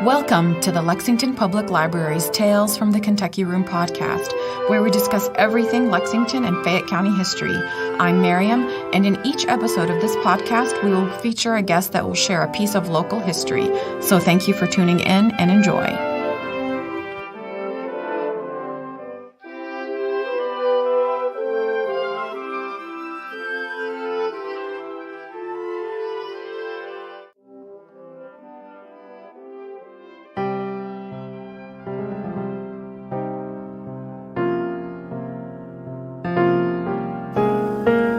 Welcome to the Lexington Public Library's Tales from the Kentucky Room podcast, where we discuss everything Lexington and Fayette County history. I'm Mariam, and in each episode of this podcast, we will feature a guest that will share a piece of local history. So thank you for tuning in and enjoy.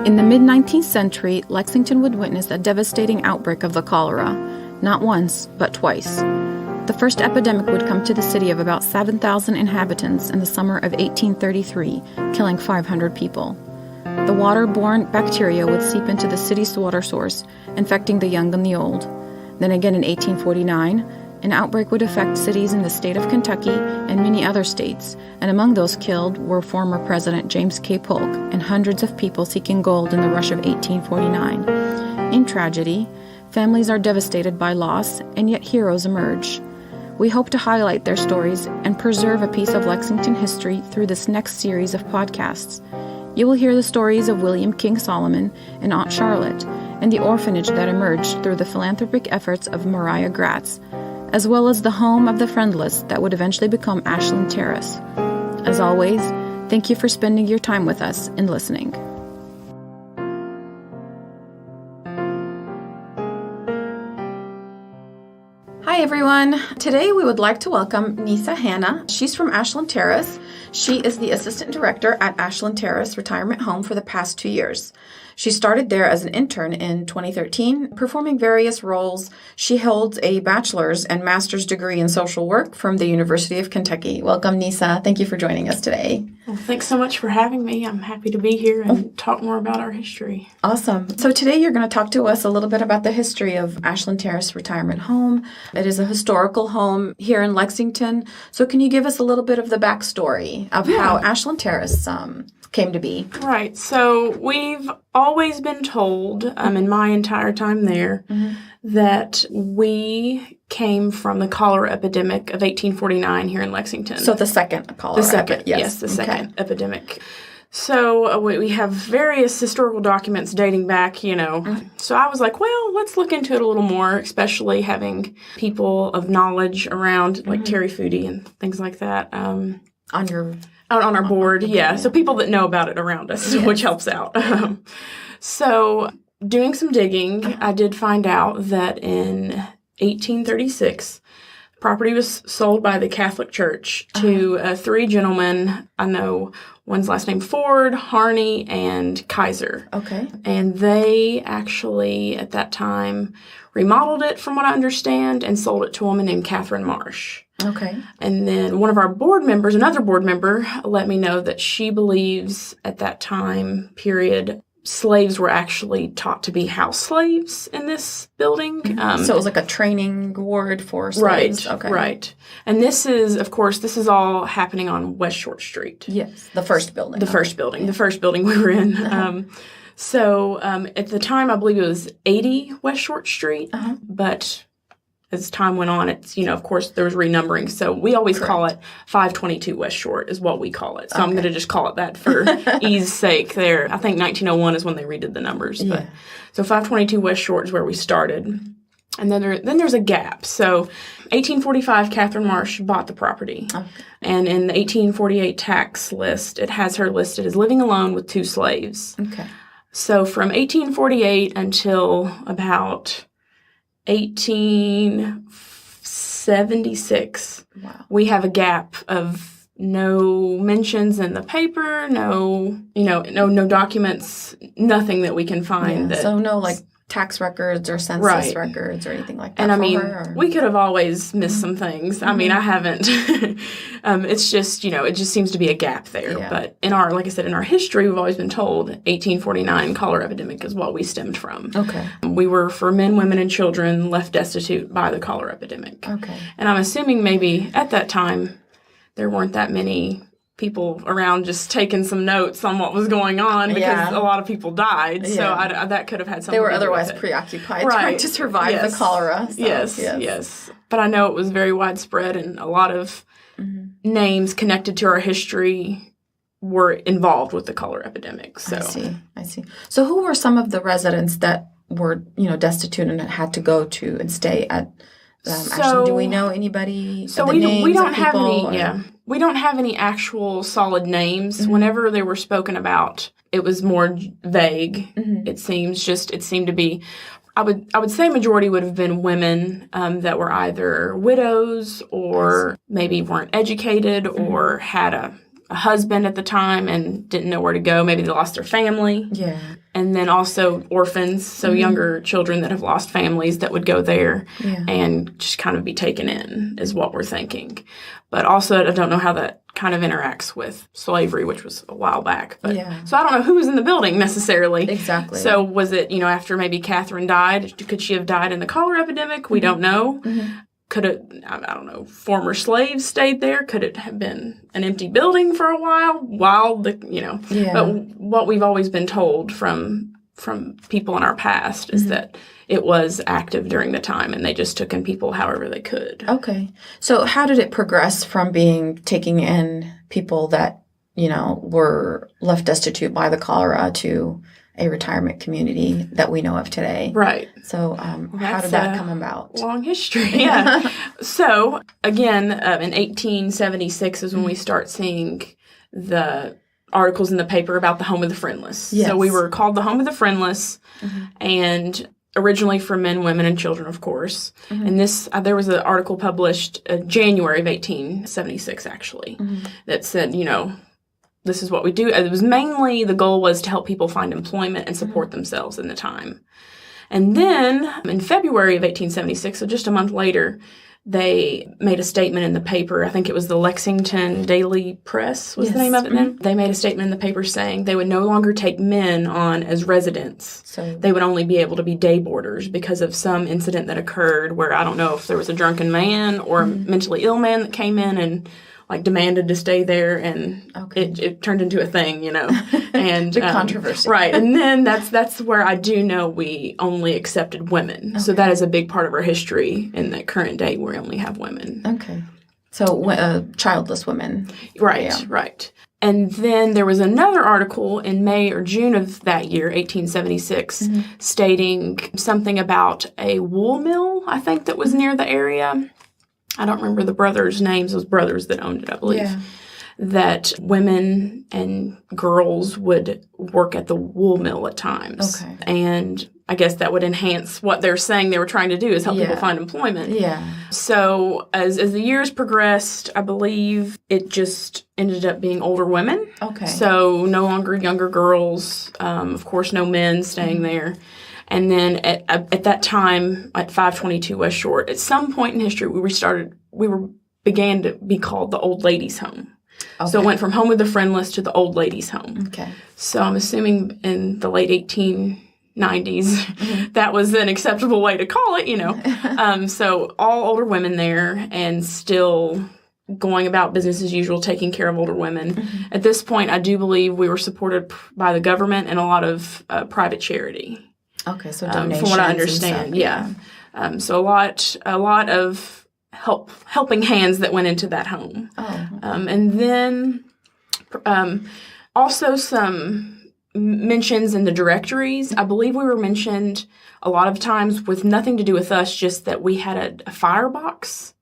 In the mid-19th century, Lexington would witness a devastating outbreak of the cholera, not once, but twice. The first epidemic would come to the city of about 7,000 inhabitants in the summer of 1833, killing 500 people. The water-borne bacteria would seep into the city's water source, infecting the young and the old. Then again in 1849, an outbreak would affect cities in the state of Kentucky and many other states, and among those killed were former President James K. Polk and hundreds of people seeking gold in the rush of 1849. In tragedy, families are devastated by loss, and yet heroes emerge. We hope to highlight their stories and preserve a piece of Lexington history through this next series of podcasts. You will hear the stories of William King Solomon and Aunt Charlotte, and the orphanage that emerged through the philanthropic efforts of Mariah Gratz, as well as the home of the Friendless that would eventually become Ashland Terrace. As always, thank you for spending your time with us and listening. Hi everyone. Today we would like to welcome Nisa Hanna. She's from Ashland Terrace. She is the assistant director at Ashland Terrace Retirement Home for the past 2 years. She started there as an intern in 2013, performing various roles. She holds a bachelor's and master's degree in social work from the University of Kentucky. Welcome, Nisa. Thank you for joining us today. Well, thanks so much for having me. I'm happy to be here and talk more about our history. Awesome. So today you're going to talk to us a little bit about the history of Ashland Terrace Retirement Home. It is a historical home here in Lexington. So can you give us a little bit of the backstory of how Ashland Terrace came to be? Right. So we've always been told, in my entire time there, that we came from the cholera epidemic of 1849 here in Lexington. So the second cholera. The second, yes, the second epidemic. So we have various historical documents dating back, So I was like, well, let's look into it a little more, especially having people of knowledge around, like Terry Foodie and things like that. On our board, yeah. So people that know about it around us, which helps out. So doing some digging, I did find out that in 1836, property was sold by the Catholic Church to 3 gentlemen. I know one's last name Ford, Harney, and Kaiser. Okay. And they actually, at that time, remodeled it, from what I understand, and sold it to a woman named Catherine Marsh. Okay. And then one of our board members, another board member, let me know that she believes at that time period, slaves were actually taught to be house slaves in this building. So it was like a training ward for slaves. Right, okay. right. And this is all happening on West Short Street. Yes, the first building. The first building we were in. So at the time, I believe it was 80 West Short Street, but as time went on, it's, of course, there was renumbering. So we always call it 522 West Short is what we call it. So I'm going to just call it that for ease sake there. I think 1901 is when they redid the numbers. Yeah. But so 522 West Short is where we started. And then there's a gap. So 1845, Catherine Marsh bought the property. Okay. And in the 1848 tax list, it has her listed as living alone with 2 slaves. Okay. So from 1848 until about 1876, we have a gap of no mentions in the paper, no documents, nothing that we can find. So no tax records or census records or anything like that. And we could have always missed some things. I mean, I haven't. It's just, it just seems to be a gap there. Yeah. But in our history, we've always been told 1849 cholera epidemic is what we stemmed from. Okay. We were, for men, women, and children, left destitute by the cholera epidemic. Okay. And I'm assuming maybe at that time there weren't that many people around just taking some notes on what was going on because a lot of people died. So that could have had something They were to do with otherwise it. preoccupied trying to survive the cholera. So, yes. But I know it was very widespread, and a lot of names connected to our history were involved with the cholera epidemic. So I see. So who were some of the residents that were, destitute and had to go to and stay at Ashland? Do we know anybody? So we don't have any. We don't have any actual solid names. Whenever they were spoken about, it was more vague. It seemed to be. I would say majority would have been women that were either widows or maybe weren't educated or had a husband at the time and didn't know where to go. Maybe they lost their family. Yeah. And then also orphans, so younger children that have lost families that would go there and just kind of be taken in is what we're thinking. But also I don't know how that kind of interacts with slavery, which was a while back. But, so I don't know who was in the building necessarily. Exactly. So was it, after maybe Catherine died, could she have died in the cholera epidemic? We don't know. Could it, I don't know, former slaves stayed there? Could it have been an empty building for a while But what we've always been told from people in our past is that it was active during the time, and they just took in people however they could. Okay. So how did it progress from taking in people that, were left destitute by the cholera to a retirement community that we know of today? Right. So how did that come about? Long history, yeah. So, again, in 1876 is when we start seeing the articles in the paper about the home of the friendless. Yes. So we were called the home of the friendless, and originally for men, women, and children, of course. And there was an article published January of 1876, actually, that said, this is what we do. It was mainly, the goal was to help people find employment and support themselves in the time. And then in February of 1876, so just a month later, they made a statement in the paper. I think it was the Lexington Daily Press was the name of it then. They made a statement in the paper saying they would no longer take men on as residents. So they would only be able to be day boarders because of some incident that occurred where I don't know if there was a drunken man or a mentally ill man that came in and demanded to stay there, and it turned into a thing, and big controversy, right? And then that's where I do know we only accepted women, so that is a big part of our history. In the current day, we only have women. Okay, so childless women, right. And then there was another article in May or June of that year, 1876, stating something about a wool mill, I think, that was near the area. I don't remember the brothers' names. Those brothers that owned it, I believe. Yeah. That women and girls would work at the wool mill at times. Okay. And I guess that would enhance what they're saying they were trying to do is help people find employment. Yeah. So as the years progressed, I believe it just ended up being older women. Okay. So no longer younger girls. Of course, no men staying there. And then at that time, at 522 West Short, at some point in history, we began to be called the Old Ladies' Home. Okay. So it went from Home of the Friendless to the Old Ladies' Home. Okay. So I'm assuming in the late 1890s, that was an acceptable way to call it, So all older women there and still going about business as usual, taking care of older women. At this point, I do believe we were supported by the government and a lot of private charity. Okay, so donations. From what I understand, so a lot of helping hands that went into that home. Oh. Okay. And then also some mentions in the directories. I believe we were mentioned a lot of times with nothing to do with us, just that we had a firebox.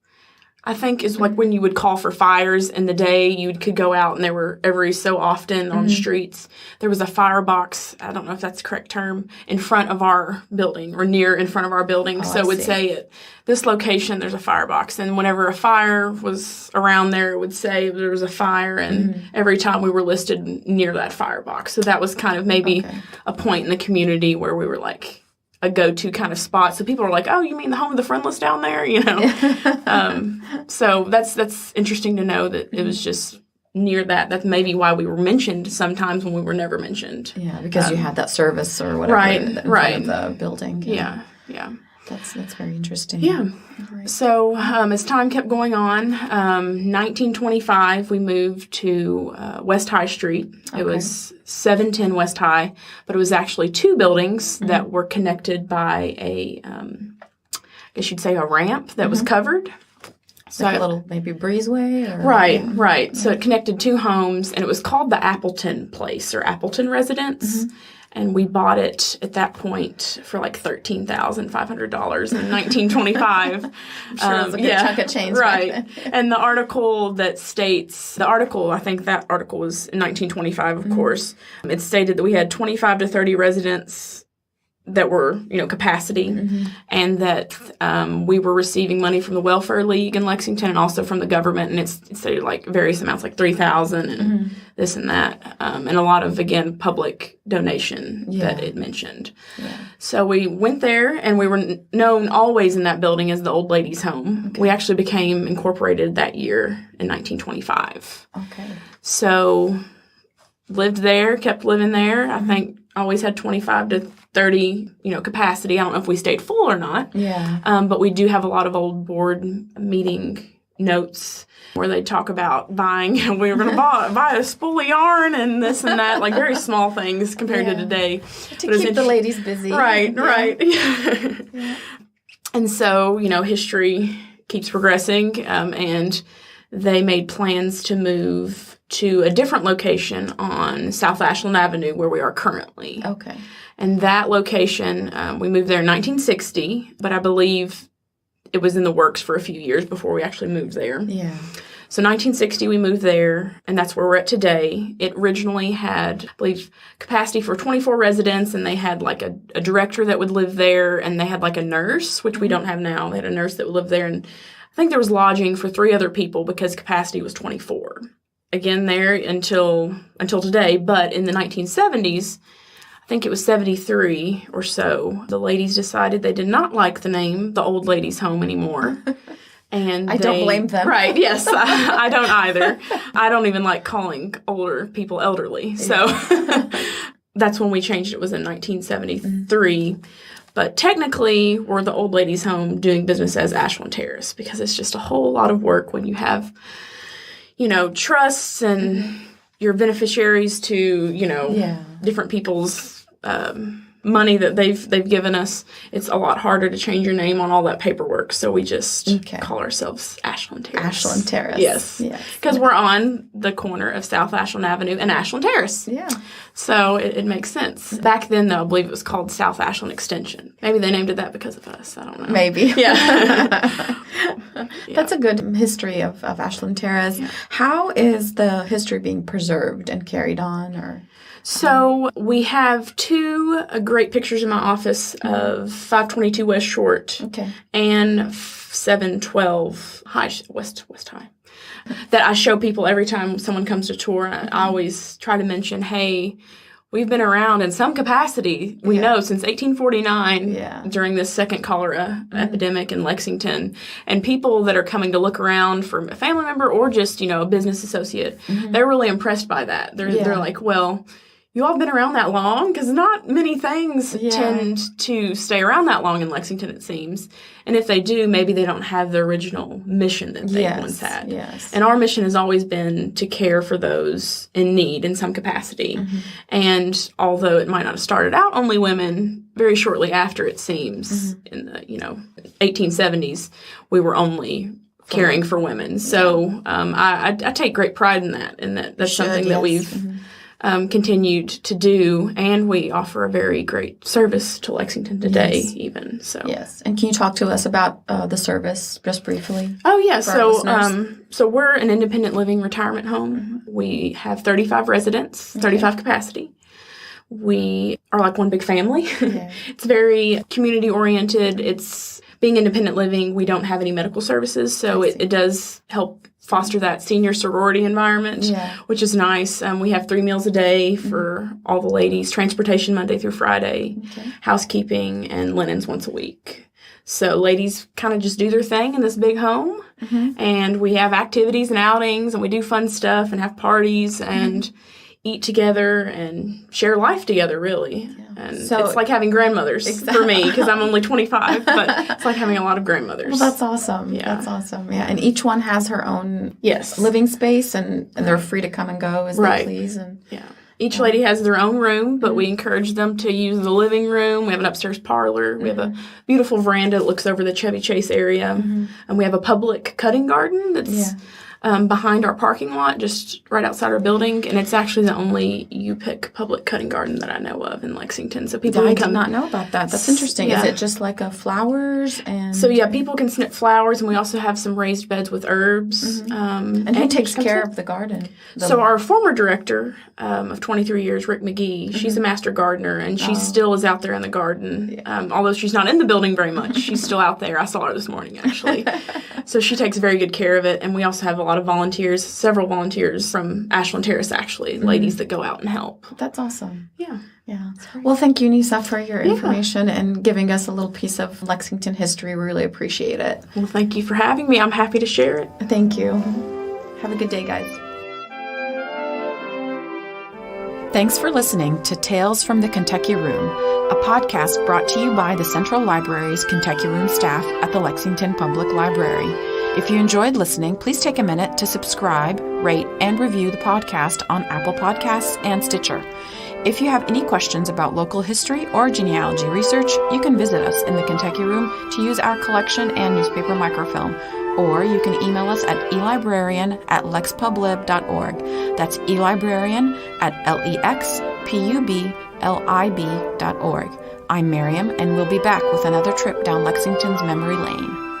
I think is like when you would call for fires in the day, you could go out and there were every so often on the streets, there was a firebox, I don't know if that's the correct term, in front of our building or near in front of our building. So it would say at this location there's a firebox. And whenever a fire was around there, it would say there was a fire. And every time we were listed near that firebox. So that was kind of maybe a point in the community where we were like a go-to kind of spot. So people are like, oh, you mean the home of the friendless down there? So that's interesting to know that it was just near that. That's maybe why we were mentioned sometimes when we were never mentioned. Yeah, because you had that service or whatever in front of the building. Yeah. That's very interesting. Yeah. All right. So as time kept going on, 1925, we moved to West High Street. It was 710 West High, but it was actually two buildings that were connected by I guess you'd say a ramp that was covered. So like a little maybe breezeway? Or, Right. So it connected two homes, and it was called the Appleton Place or Appleton Residence. And we bought it at that point for like $13,500 in 1925. I'm sure it was a good chunk of change. Right. And the article that states, I think that article was in 1925, of course. It stated that we had 25 to 30 residents that were, capacity, and that we were receiving money from the Welfare League in Lexington and also from the government, and it's stated like various amounts, like $3,000 and this and that, and a lot of, again, public donation that it mentioned. Yeah. So we went there, and we were known always in that building as the Old Ladies' Home. Okay. We actually became incorporated that year in 1925. Okay. So lived there, kept living there. I think always had 25 to 30, capacity. I don't know if we stayed full or not. Yeah. But we do have a lot of old board meeting notes where they talk about buying. We were going to buy a spool of yarn and this and that, like very small things compared to today. To keep the ladies busy. Right. Yeah. And so, history keeps progressing, and they made plans to move to a different location on South Ashland Avenue where we are currently. Okay. And that location, we moved there in 1960, but I believe it was in the works for a few years before we actually moved there. Yeah. So 1960, we moved there, and that's where we're at today. It originally had, I believe, capacity for 24 residents, and they had like a director that would live there, and they had like a nurse, which we don't have now. They had a nurse that would live there, and I think there was lodging for 3 other people because capacity was 24. Again, there until today, but in the 1970s, I think it was 73 or so, the ladies decided they did not like the name, the Old Ladies' Home, anymore. And I don't blame them. Right, yes, I don't either. I don't even like calling older people elderly. So that's when we changed it. It was in 1973. But technically, we're the Old Ladies' Home doing business as Ashland Terrace because it's just a whole lot of work when you have, trusts and your beneficiaries to, different people's money that they've given us. It's a lot harder to change your name on all that paperwork. So we just call ourselves Ashland Terrace. Ashland Terrace. Yes. Because we're on the corner of South Ashland Avenue and Ashland Terrace. Yeah. So it makes sense. Back then, though, I believe it was called South Ashland Extension. Maybe they named it that because of us. I don't know. Maybe. Yeah. That's a good history of Ashland Terrace. Yeah. How is the history being preserved and carried on? So we have 2 great pictures in my office of 522 West Short and 712 West High that I show people every time someone comes to tour. I always try to mention, hey, we've been around in some capacity, we know, since 1849 during this second cholera epidemic in Lexington. And people that are coming to look around for a family member or just, a business associate, they're really impressed by that. They're like, well, you all have been around that long? Because not many things tend to stay around that long in Lexington, it seems. And if they do, maybe they don't have the original mission that they once had. Yes. And our mission has always been to care for those in need in some capacity. And although it might not have started out only women, very shortly after, it seems, in the 1870s, we were only caring for women. So I take great pride in that, and that's something that we've continued to do, and we offer a very great service to Lexington today, even. So yes, and can you talk to us about the service just briefly? Oh yeah, so we're an independent living retirement home. We have 35 residents, 35 capacity. We are like one big family. It's very community oriented. It's being independent living. We don't have any medical services, so it does help foster that senior sorority environment, which is nice. We have 3 meals a day for all the ladies, transportation Monday through Friday, housekeeping, and linens once a week. So ladies kind of just do their thing in this big home, and we have activities and outings, and we do fun stuff and have parties, and eat together and share life together, really. Yeah. And So- it's like having grandmothers for me, because I'm only 25, but it's like having a lot of grandmothers. Well, that's awesome. Yeah. That's awesome. Yeah. And each one has her own Yes. living space, and they're free to come and go as Right. they please. And Yeah. Each lady has their own room, but we encourage them to use the living room. We have an upstairs parlor. We have a beautiful veranda that looks over the Chevy Chase area. And we have a public cutting garden that's behind our parking lot, just right outside our building. And it's actually the only U-Pick public cutting garden that I know of in Lexington. So people I can did come. not know about that. That's interesting. Yeah. Is it just like a flowers and? So yeah, people can snip flowers, and we also have some raised beds with herbs. And who takes care of the garden? So our former director of 23 years, Rick McGee, she's a master gardener, and she still is out there in the garden. Although she's not in the building very much, she's still out there. I saw her this morning, actually. So she takes very good care of it. And we also have a lot of volunteers, several volunteers from Ashland Terrace, actually, ladies that go out and help. That's awesome. Yeah. Yeah. Well, thank you, Nisa, for your information and giving us a little piece of Lexington history. We really appreciate it. Well, thank you for having me. I'm happy to share it. Thank you. Have a good day, guys. Thanks for listening to Tales from the Kentucky Room, a podcast brought to you by the Central Library's Kentucky Room staff at the Lexington Public Library. If you enjoyed listening, please take a minute to subscribe, rate, and review the podcast on Apple Podcasts and Stitcher. If you have any questions about local history or genealogy research, you can visit us in the Kentucky Room to use our collection and newspaper microfilm. Or you can email us at elibrarian@lexpublib.org. That's elibrarian@lexpublib.org. I'm Mariam, and we'll be back with another trip down Lexington's memory lane.